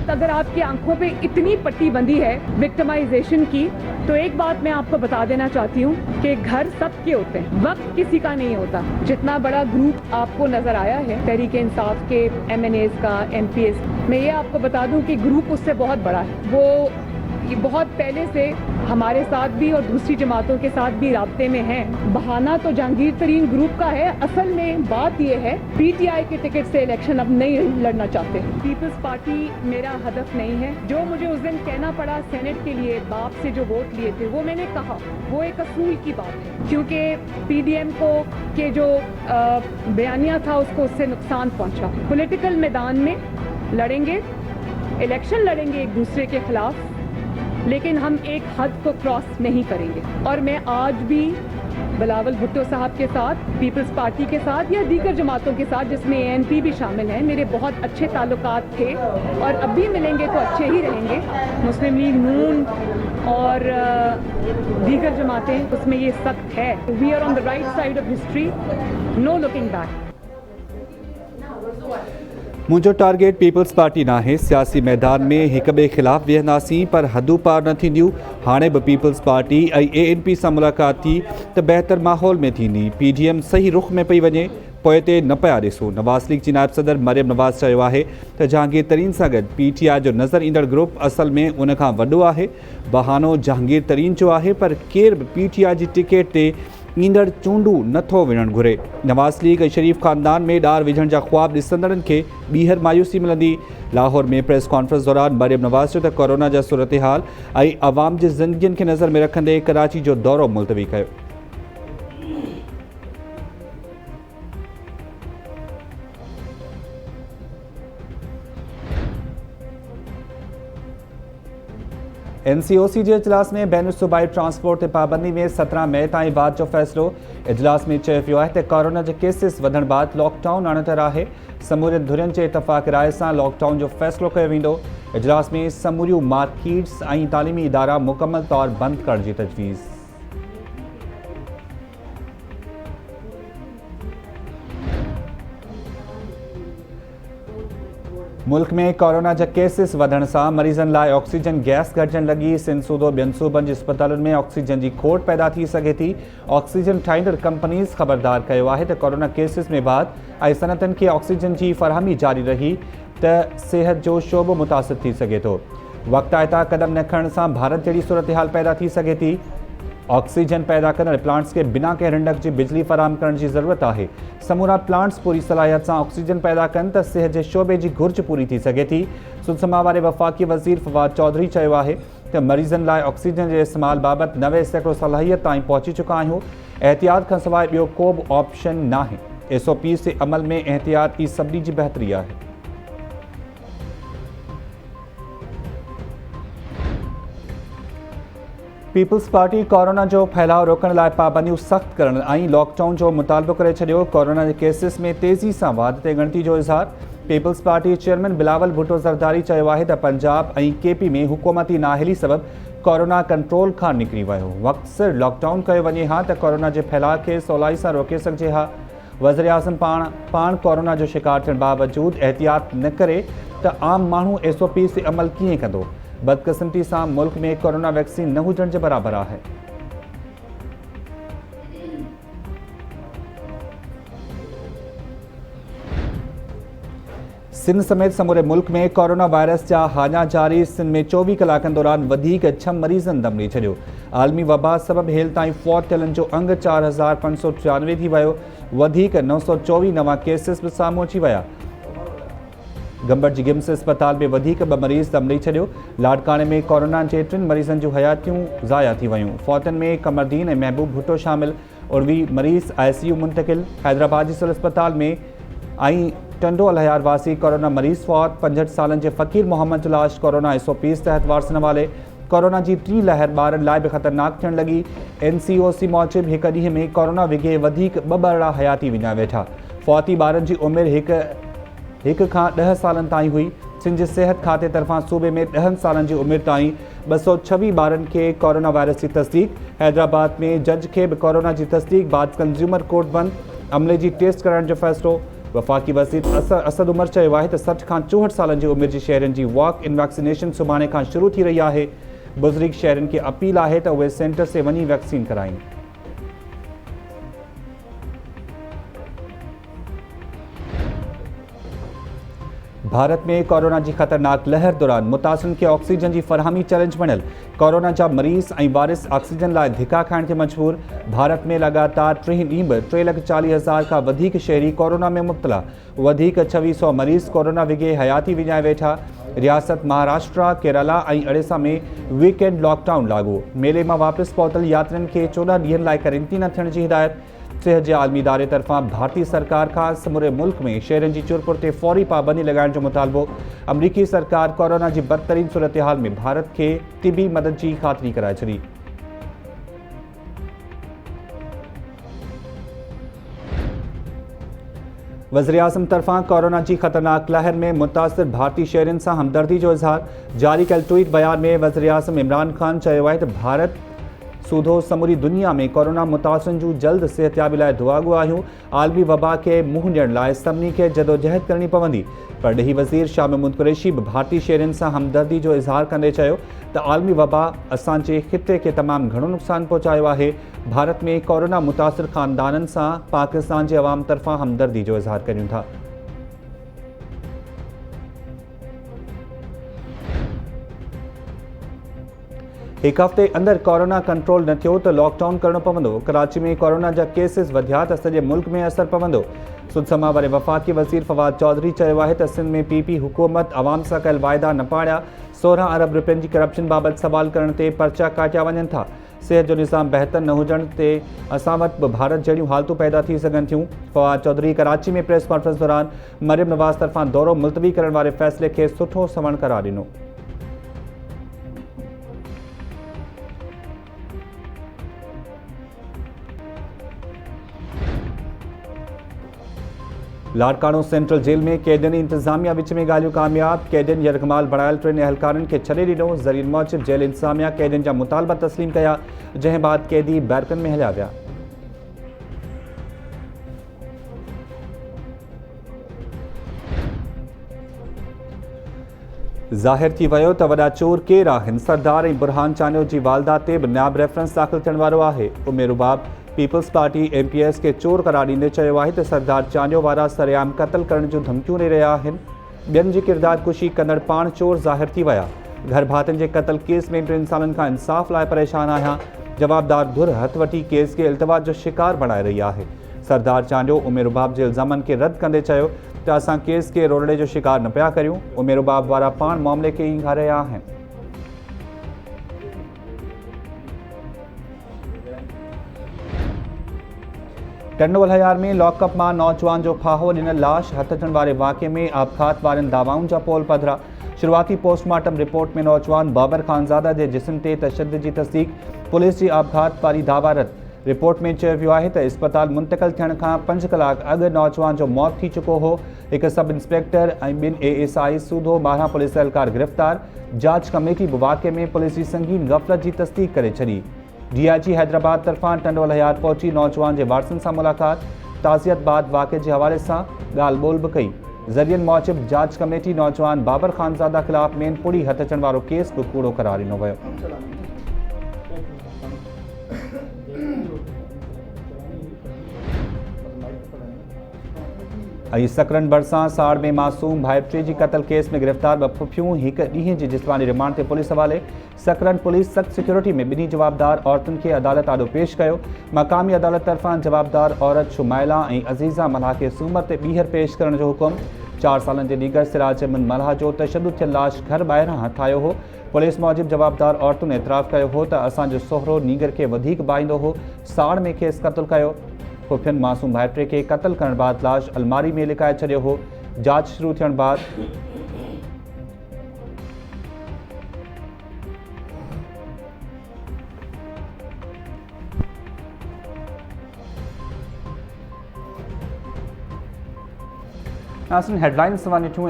वक्त अगर आपकी आंखों पे इतनी पट्टी बंधी है विक्टिमाइजेशन की, तो एक बात मैं आपको बता देना चाहती हूँ कि घर सबके होते हैं, वक्त किसी का नहीं होता। जितना बड़ा ग्रुप आपको नजर आया है तहरीक इंसाफ के MNAs का, MPs, मैं ये आपको बता दूं कि ग्रुप उससे बहुत बड़ा है। वो ये बहुत पहले से हमारे साथ भी और दूसरी जमातों के साथ भी राब्ते में हैं। बहाना तो जहांगीर तरीन ग्रुप का है, असल में बात ये है PTI के टिकट से इलेक्शन अब नहीं लड़ना चाहते। पीपल्स पार्टी मेरा हदफ नहीं है। जो मुझे उस दिन कहना पड़ा सेनेट के लिए बाप से जो वोट लिए थे, वो मैंने कहा वो एक असूल की बात है, क्योंकि PDM को के जो बयानिया था उसको उससे नुकसान पहुंचा। पॉलिटिकल मैदान में लड़ेंगे, इलेक्शन लड़ेंगे एक दूसरे के खिलाफ, लेकिन हम एक हद को क्रॉस नहीं करेंगे। और मैं आज भी बिलावल भुट्टो साहब के साथ, पीपल्स पार्टी के साथ या दीगर जमातों के साथ जिसमें ANP भी शामिल हैं, मेरे बहुत अच्छे ताल्लुकात थे और अब भी मिलेंगे तो अच्छे ही रहेंगे। मुस्लिम लीग नून और दीगर जमातें, उसमें ये सख्त है। We are on the right side of history, no looking back. मुझो टारगेट पीपल्स पार्टी ना है। सियासी मैदान में एक बे खिलाफ वेहनासी पर हदू पार न थींदियूं। हाणे भी पीपल्स पार्टी ANP से मुलाकात थी तो बेहतर माहौल में थींदी। PDM सही रुख में पई वञे, पोइ ते न पिया ॾिसो। नवाज़ लीग जी नायब सदर मरियम नवाज़ चयो आहे त जहांगीर तरीन सां गॾु PTI जो नज़र ईंदड़ ग्रुप असल में उन खां वॾो आहे। बहानो जहांगीर तरीन जो आहे, पर केर बि PTI जी टिकट ते ईंदड़ चूंडू नथो विझणु घुरे। नवाज़ लीग ऐं शरीफ़ ख़ानदान में ॾार विझण जा ख़्वाब ॾिसंदड़नि खे ॿीहर मायूसी मिलंदी। लाहौर में प्रेस कॉन्फ्रेंस दौरान मरियम नवाज़ चयो त कोरोना जा सूरत हाल ऐं आवाम जी ज़िंदगियुनि खे नज़र में रखंदे कराची जो दौरो मुलतवी कयो। NCOC के इजलास में बैन सूबाई ट्रांसपोर्ट ते पाबंदी में 17 मई ताईं बाद जो फ़ैसिलो। इजलास में चयो वियो आहे त कोरोना जे केसिस वधण बाद लॉकडाउन आणंदड़ आहे। समूरे धुरियुनि जे इतफ़ाक़ राय सां लॉकडाउन जो फ़ैसिलो कयो वेंदो। इजलास में समूरियूं मार्केट्स ऐं तालीमी इदारा मुकमल तौर बंदि करण जी तजवीज़। मुल्क में कोरोना जा केसिस वधण सां मरीज़नि लाइ ऑक्सीजन गैस घटिजण लॻी। सिंध सूदो ॿियनि सूबनि जे अस्पतालुनि में ऑक्सीजन जी खोट पैदा थी सघे थी। ऑक्सीजन ठाहींदड़ कंपनीज़ ख़बरदार कयो आहे त कोरोना केसिस में बाद ऐं सनअतनि खे ऑक्सीजन जी फ़रहमी जारी रही त सिहत जो शोबो मुतासिर थी सघे थो। वक़्त आहे त क़दम न खणण सां भारत जहिड़ी सूरत हाल पैदा थी सघे थी। ऑक्सीजन पैदा कंदड़ प्लांट्स के बिना कंहिं रंडक जी बिजली फराहम करण जी ज़रूरत आहे। समूरा प्लांट्स पूरी सलाहियत सां ऑक्सीजन पैदा कनि त सिहत जे शोबे जी घुर्ज पूरी थी सघे थी। सुलसमा वारे वफ़ाक़ी वज़ीर फवाद चौधरी चयो आहे त मरीज़नि लाइ ऑक्सीजन जे इस्तेमाल बाबति 90% सलाहियत ताईं पहुची चुका आहियूं। एहतियात खां सवाइ ॿियो को बि ऑप्शन नाहे। SOPs जे अमल में एहतियात ई सभिनी जी बहितरी आहे। पीपल्स पार्टी कोरोना जो फैलाव रोकण लाइ पाबंदियूं सख़्त करण ऐं लॉकडाउन जो मुतालबो करे छॾियो। कोरोना जे केसिस में तेज़ी सां वाध ते ॻणती जो इज़हार। People's Party chairman Bilawal Bhutto Zardari चयो आहे त पंजाब ऐं KP में हुकूमती नाअहली सबबि कोरोना कंट्रोल खां निकिरी वियो। वक़्ति सिर लॉकडाउन कयो वञे हा त कोरोना जे फैलाव खे सवलाई सां रोके सघिजे हा। वज़ीर आज़म पाण कोरोना जो शिकार थियण बावजूदि एहतियात न करे त आम माण्हू SOPs ते अमल कीअं कंदो। बदकिस्मती सां मुल्क में कोरोना वैक्सीन न हुजण जे बराबरि आहे। सिंध समेत समूरे मुल्क में कोरोना वायरस जा हाञा जारी। सिंध में 24 कलाकनि दौरान वधीक 6 मरीज़नि दम ॾेई छॾियो। आलमी वबा सबबि हेल ताईं फौत थियलनि जो अंग 4593 थी वियो। वधीक 924 नवां केसिस बि साम्हूं अची विया। गंबर जी गिम्स अस्पताल में वधीक 2 मरीज़ दम ॾेई छॾियो। लाड़काणे में कोरोना जे 3 मरीज़नि जूं हयातियूं ज़ाया थी वियूं। फौतनि में कमरदीन ऐं महबूब भुट्टो शामिल। उर्वी मरीज़ ICU मुंतकिल। हैदराबाद जी सिविल अस्पताल में ऐं टंडो अलहयार वासी कोरोना मरीज़ फौत। 65 सालनि जे फ़कीर मोहम्मद जो लाश कोरोना SOPs तहत वारसण वाले। कोरोना जी 3 लहर ॿारनि लाइ बि ख़तरनाक थियण लॻी। NCOC मूजिबि हिक ॾींहं में कोरोना विघे वधीक 2 ॿारड़ा हयाती विञाए वेठा। फौती ॿारनि जी उमिरि हिक खां 10 सालनि ताईं हुई। सिंध जे सिहत खाते तरफ़ां सूबे में 10 सालनि जी उमिरि ताईं 226 ॿारनि खे कोरोना वायरस जी तस्दीक। हैदराबाद में जज खे बि कोरोना जी तस्दीक बाद कंज्यूमर कोर्ट बंदि। अमले जी टेस्ट करण जो फ़ैसिलो। वफ़ाक़ी वज़ीर असद उमर चयो आहे त 60 खां 64 सालनि जी उमिरि जी शहरनि जी वॉक इन वैक्सीनेशन सुभाणे खां शुरू थी रही आहे। बुज़ुर्ग शहरनि खे अपील आहे त उहे सेंटर से वञी वैक्सीन कराइनि। भारत में कोरोना की खतरनाक लहर दौरान मुतासिरन के ऑक्सीजन की फरहमी चैलेंज बनियल। कोरोना जा मरीज़ और वारिस ऑक्सीजन लाइ धिका खाइण के मजबूर। भारत में लगातार 3 ॾींहं बि 3,40,000 का वधीक शहरी कोरोना में मुब्तला। वधीक 2600 मरीज़ कोरोना विघे हयाती विञाए वेठा। रियासत महाराष्ट्र, केरला और ओडिशा में वीकेंड लॉकडाउन लागू। मेले में वापस पहुतल यात्रियों के 14 ॾींहनि लाइ क्वारंटीन थियण की हिदायत। सेहत के आलमी इदारे तरफा भारतीय सरकार का समूरे मुल्क में शहरन की चुरपुर ते फौरी पाबंदी लगाने जो मुतालबो। अमरीकी सरकार कोरोना की बदतरीन सूरत हाल में भारत के तिबी मदद की खातरी कराए छड़ी। वज़ीर-ए-आज़म तरफा कोरोना की खतरनाक लहर में मुतासिर भारतीय शहरन से हमदर्दी जो इजहार। जारी कल ट्वीट बयान में वज़ीर-ए-आज़म इमरान खान चयो आहे त भारत सूधो समूरी दुनिया में कोरोना मुतासिरन जूं जल्द सेहतयाबी लाइ दुआगो आहियूं। आलमी वबा के मुंहुं ॾियण लाइ सभिनी खे जदोजहद करणी पवंदी। परॾेही वज़ीर शाह महमूद कुरैशी भी भारतीय शहरन से हमदर्दी जो इजहार कंदे चयो त आलमी वबा असांजे ख़िते के तमाम घणो नुक़सान पहुचायो आहे। भारत में कोरोना मुतासिर ख़ानदाननि सां पाकिस्तान के अवाम तरफा हमदर्दी जो इजहार करियूं था। एक हफ़्ते अंदर कोरोना कंट्रोल न थियो तो लॉकडाउन करणो पवंदो। कराची में कोरोना जा केसिस वधिया त सॼे मुल्क में असर पवंदो। सुदसमा वारे वफ़ाक़ी वज़ीर फवाद चौधरी चयो आहे त सिंध में पीपी हुकूमत अवाम सां कयल वाइदा न पाड़िया। 16 अरब रुपयनि की करप्शन बाबति सवाल करण ते पर्चा काटिया वञनि था। सेहत जो निज़ाम बेहतर न हुजण ते असां वटि बि भारत जहिड़ियूं हालतूं पैदा थी सघनि थियूं। फवाद चौधरी कराची में प्रेस कॉन्फ्रेंस दौरान मरियम नवाज़ तरफ़ां दौरो मुलतवी करण वारे फ़ैसिले खे सुठो सवण करार ॾिनो। लाड़कानो सेंट्रल जेल में कैदियन इंतजामिया विच में ॻाल्हियूं कामयाब। कैदियन यरगमाल बणायल 3 एहलकारनि खे छॾे ॾिनो। ज़रियन मूजिब जेल इंतजामिया कैदियन जा मुतालबा तस्लीम कया, जंहिं बाद कैदी बैरकन में हलिया विया। ज़ाहिर थी वियो त वॾा चोर केर आहिनि। सरदार ऐं बुरहान चानियो जी वालदा ते बि नायब रेफरेंस दाख़िल थियण वारो आहे। उमेर रुबाब पीपल्स पार्टी MPS के चोर करार ॾींदे चयो आहे त सरदार चानियो वारा सरेआम क़त्ल करण जूं धमकियूं ॾेई रहिया आहिनि। ॿियनि जी किरदार कुशी कंदड़ पाण चोर ज़ाहिर थी विया। घर भातियुनि जे क़त्ल केस में 3 सालनि खां इंसाफ़ लाइ परेशान आहियां। जवाबदार धुर हथ वठी केस खे इल्तिवात जो शिकार बणाए रही आहे। सरदार चानियो उमेर रुबाब जे इल्ज़ामनि खे रद्द कंदे चयो त असां केस खे रोड़े जो शिकार न पिया करियूं। उमेर रुबाब वारा पाण मामले खे ई घारे रहिया आहिनि। टंडोल हयार में लॉकअप मां नौजवान जो फाहो ॾिनल लाश हथ अचण वारे वाक़े में आपघात वारनि दावाउनि जा पोल पधरा। शुरुआती पोस्टमार्टम रिपोर्ट में नौजवान बाबर खानज़ादा के जिस्म ते तशद्दुद की तस्दीक। पुलिस की आपघात वारी दावा रद्द। रिपोर्ट में चयो वियो आहे त इस्पताल मुंतक़िल थियण खां 5 कलाक अॻु नौजवान जो मौत थी चुको हो। एक सब इंस्पेक्टर ऐं 2 ASI सूधो 12 पुलिस एहलकार गिरफ़्तार। जांच कमेटी भी वाक़े में पुलिस की संगीन गफ़लत की तस्दीक करे छॾी। DIG हैदराबाद तरफा टंडोल हयार पहुंची नौजवान के वारसनि से मुलाकात। ताज़ियत बाद वाक़े के हवाले से ॻाल्हि ॿोल भी कई। ज़रियन मूजिब जांच कमेटी नौजवान बाबर खानज़ादा खिलाफ मेनपुड़ी हथ अचण वारो केस भी कूड़ो करार ॾिनो वियो। सकरन भरिसां साड़ में मासूम भाइटिए जी कत्ल केस में गिरफ़्तार 2 फुफियूं 1 ॾींहं जी जिस्मानी रिमांड ते पुलिस हवाले। सकरन पुलिस सख्त सिक्योरिटी में 2 जवाबदार औरतुनि खे अदालत आॾो पेश कयो। मक़ामी अदालत तरफ़ां जवाबदार औरत शुमाइला ऐं अज़ीज़ा मल्हा खे सूमर ते ॿीहर पेश करण जो हुकुम। 4 सालनि जे नीगर सिराज अहमद मल्हा जो तशद्दुद थियल लाश घर ॿाहिरां हथ आयो हो। पुलिस मूजिब जवाबदार औरतुनि एतराफ़ कयो हो त असांजो सोहरो नीगर खे वधीक भाईंदो हो, साड़ में खेसि क़त्ल कयो। खुफियन मासूम भाइटे के कत्ल करण बाद लाश अलमारी में लिकाए छॾियो हो। जांच शुरू थियण बाद हेडलाइन्स वां ॾिठूं